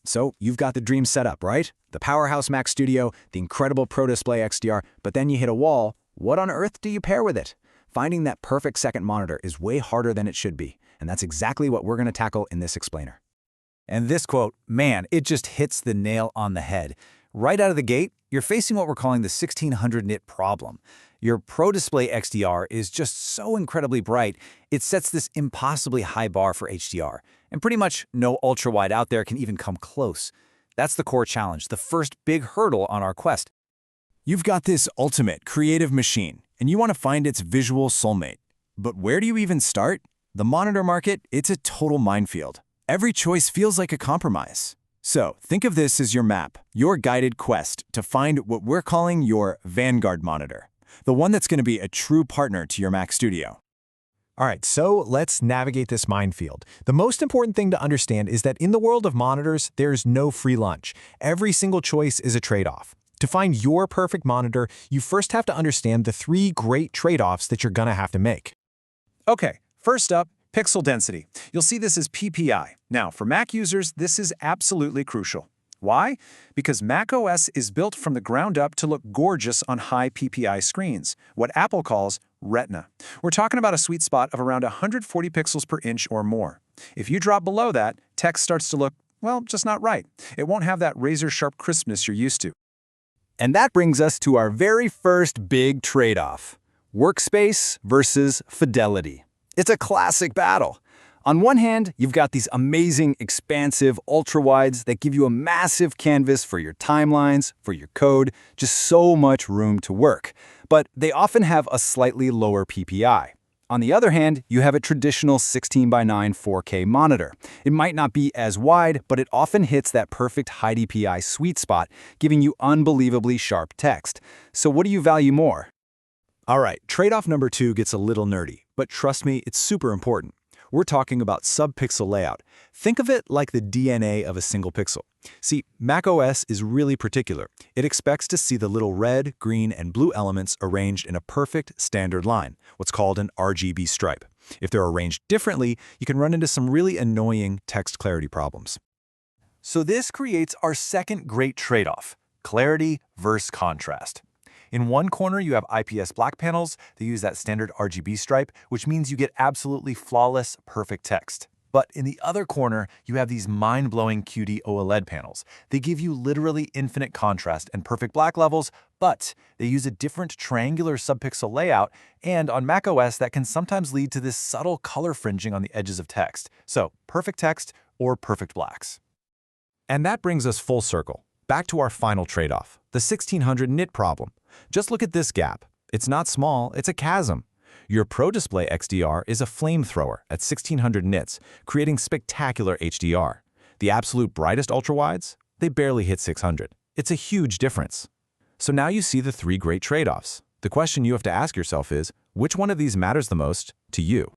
So you've got the dream setup, right? The powerhouse Mac Studio, the incredible Pro Display XDR, but then you hit a wall. What on earth do you pair with it? Finding that perfect second monitor is way harder than it should be, and that's exactly what we're going to tackle in this explainer. And this quote, man, it just hits the nail on the head. Right out of the gate, you're facing what we're calling the 1600 nit problem. Your Pro Display XDR is just so incredibly bright, it sets this impossibly high bar for HDR, and pretty much no ultra-wide out there can even come close. That's the core challenge, the first big hurdle on our quest. You've got this ultimate creative machine, and you want to find its visual soulmate. But where do you even start? The monitor market, it's a total minefield. Every choice feels like a compromise. So think of this as your map, your guided quest to find what we're calling your Vanguard monitor, the one that's going to be a true partner to your Mac Studio. All right, so let's navigate this minefield. The most important thing to understand is that in the world of monitors, there's no free lunch. Every single choice is a trade-off. To find your perfect monitor, you first have to understand the 3 great trade-offs that you're going to have to make. Okay, first up, pixel density. You'll see this as PPI. Now, for Mac users, this is absolutely crucial. Why? Because macOS is built from the ground up to look gorgeous on high PPI screens, what Apple calls Retina. We're talking about a sweet spot of around 140 pixels per inch or more. If you drop below that, text starts to look, well, just not right. It won't have that razor-sharp crispness you're used to. And that brings us to our very first big trade-off: workspace versus fidelity. It's a classic battle. On one hand, you've got these amazing, expansive ultra-wides that give you a massive canvas for your timelines, for your code, just so much room to work. But they often have a slightly lower PPI. On the other hand, you have a traditional 16:9 4K monitor. It might not be as wide, but it often hits that perfect HiDPI sweet spot, giving you unbelievably sharp text. So what do you value more? All right, trade-off number 2 gets a little nerdy, but trust me, it's super important. We're talking about sub-pixel layout. Think of it like the DNA of a single pixel. See, macOS is really particular. It expects to see the little red, green, and blue elements arranged in a perfect standard line, what's called an RGB stripe. If they're arranged differently, you can run into some really annoying text clarity problems. So this creates our second great trade-off: clarity versus contrast. In one corner, you have IPS Black panels that use that standard RGB stripe, which means you get absolutely flawless, perfect text. But in the other corner, you have these mind-blowing QD-OLED panels. They give you literally infinite contrast and perfect black levels, but they use a different triangular subpixel layout, and on macOS, that can sometimes lead to this subtle color fringing on the edges of text. So, perfect text or perfect blacks. And that brings us full circle, back to our final trade-off, the 1600 nit problem. Just look at this gap. It's not small, it's a chasm. Your Pro Display XDR is a flamethrower at 1600 nits, creating spectacular HDR. The absolute brightest ultrawides? They barely hit 600. It's a huge difference. So now you see the 3 great trade-offs. The question you have to ask yourself is, which one of these matters the most to you?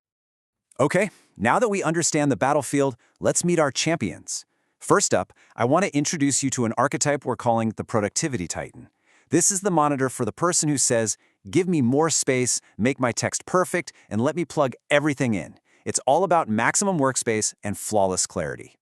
Okay, now that we understand the battlefield, let's meet our champions. First up, I want to introduce you to an archetype we're calling the Productivity Titan. This is the monitor for the person who says, give me more space, make my text perfect, and let me plug everything in. It's all about maximum workspace and flawless clarity.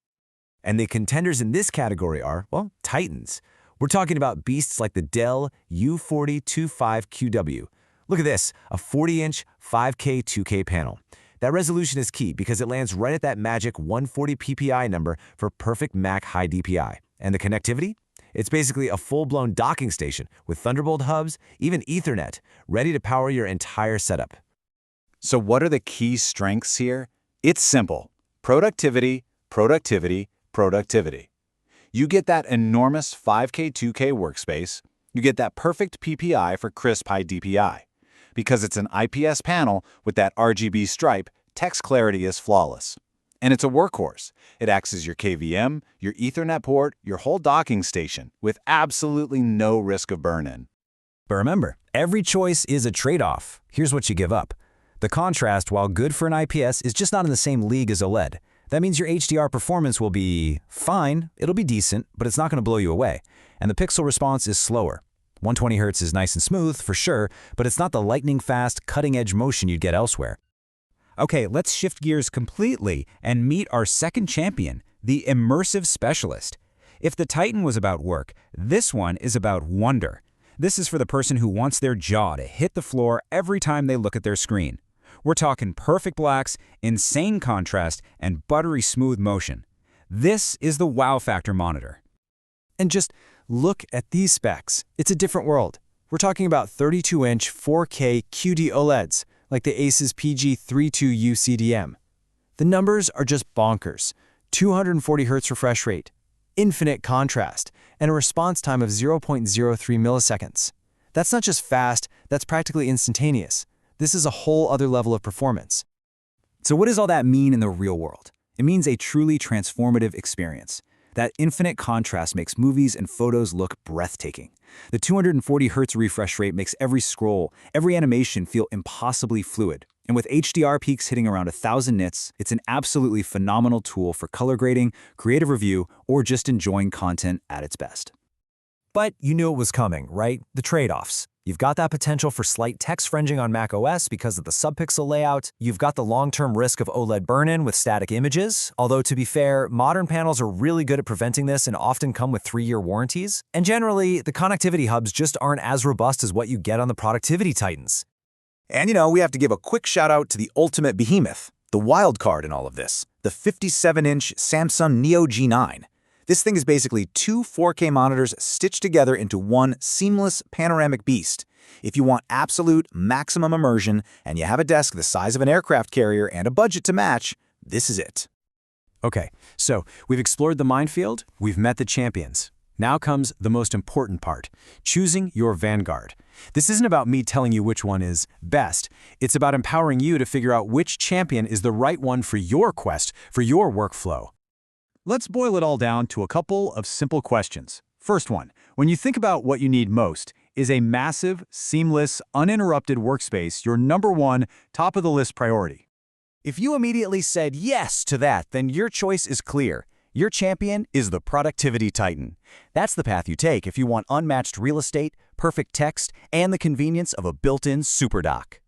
And the contenders in this category are, well, titans. We're talking about beasts like the Dell U4025QW. Look at this, a 40-inch 5K 2K panel. That resolution is key because it lands right at that magic 140 PPI number for perfect Mac HiDPI. And the connectivity? It's basically a full-blown docking station with Thunderbolt hubs, even Ethernet, ready to power your entire setup. So what are the key strengths here? It's simple. Productivity, productivity, productivity. You get that enormous 5K 2K workspace. You get that perfect PPI for crisp HiDPI. Because it's an IPS panel with that RGB stripe, text clarity is flawless. And it's a workhorse. It acts as your KVM, your Ethernet port, your whole docking station, with absolutely no risk of burn-in. But remember, every choice is a trade-off. Here's what you give up. The contrast, while good for an IPS, is just not in the same league as OLED. That means your HDR performance will be fine, it'll be decent, but it's not going to blow you away. And the pixel response is slower. 120 Hz is nice and smooth, for sure, but it's not the lightning-fast, cutting-edge motion you'd get elsewhere. Okay, let's shift gears completely and meet our second champion, the immersive specialist. If the Titan was about work, this one is about wonder. This is for the person who wants their jaw to hit the floor every time they look at their screen. We're talking perfect blacks, insane contrast, and buttery smooth motion. This is the wow factor monitor. And just look at these specs. It's a different world. We're talking about 32-inch 4K QD-OLEDs, like the Asus PG32U CDM. The numbers are just bonkers. 240 Hz refresh rate, infinite contrast, and a response time of 0.03 milliseconds. That's not just fast, that's practically instantaneous. This is a whole other level of performance. So what does all that mean in the real world? It means a truly transformative experience. That infinite contrast makes movies and photos look breathtaking. The 240 Hz refresh rate makes every scroll, every animation feel impossibly fluid. And with HDR peaks hitting around 1000 nits, it's an absolutely phenomenal tool for color grading, creative review, or just enjoying content at its best. But you knew it was coming, right? The trade-offs. You've got that potential for slight text fringing on macOS because of the subpixel layout. You've got the long-term risk of OLED burn-in with static images. Although, to be fair, modern panels are really good at preventing this and often come with 3-year warranties. And generally, the connectivity hubs just aren't as robust as what you get on the productivity titans. And we have to give a quick shout out to the ultimate behemoth, the wild card in all of this, the 57-inch Samsung Neo G9. This thing is basically two 4K monitors stitched together into one seamless panoramic beast. If you want absolute maximum immersion and you have a desk the size of an aircraft carrier and a budget to match, this is it. Okay, so we've explored the minefield, we've met the champions. Now comes the most important part, choosing your vanguard. This isn't about me telling you which one is best. It's about empowering you to figure out which champion is the right one for your quest, for your workflow. Let's boil it all down to a couple of simple questions. First one, when you think about what you need most, is a massive, seamless, uninterrupted workspace your number one, top-of-the-list priority? If you immediately said yes to that, then your choice is clear. Your champion is the Productivity Titan. That's the path you take if you want unmatched real estate, perfect text, and the convenience of a built-in super dock.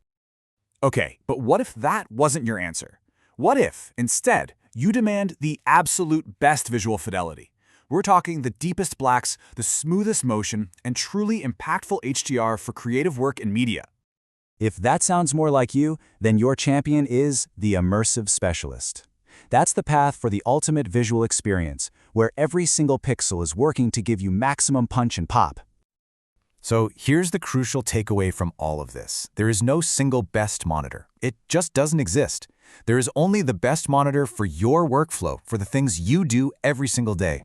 Okay, but what if that wasn't your answer? What if, instead, you demand the absolute best visual fidelity? We're talking the deepest blacks, the smoothest motion, and truly impactful HDR for creative work and media. If that sounds more like you, then your champion is the Immersive Specialist. That's the path for the ultimate visual experience, where every single pixel is working to give you maximum punch and pop. So here's the crucial takeaway from all of this. There is no single best monitor. It just doesn't exist. There is only the best monitor for your workflow, for the things you do every single day.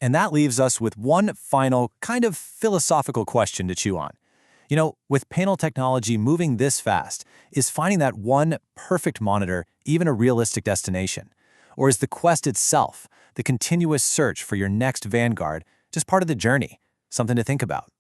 And that leaves us with one final, kind of philosophical question to chew on. With panel technology moving this fast, is finding that one perfect monitor even a realistic destination? Or is the quest itself, the continuous search for your next vanguard, just part of the journey, something to think about?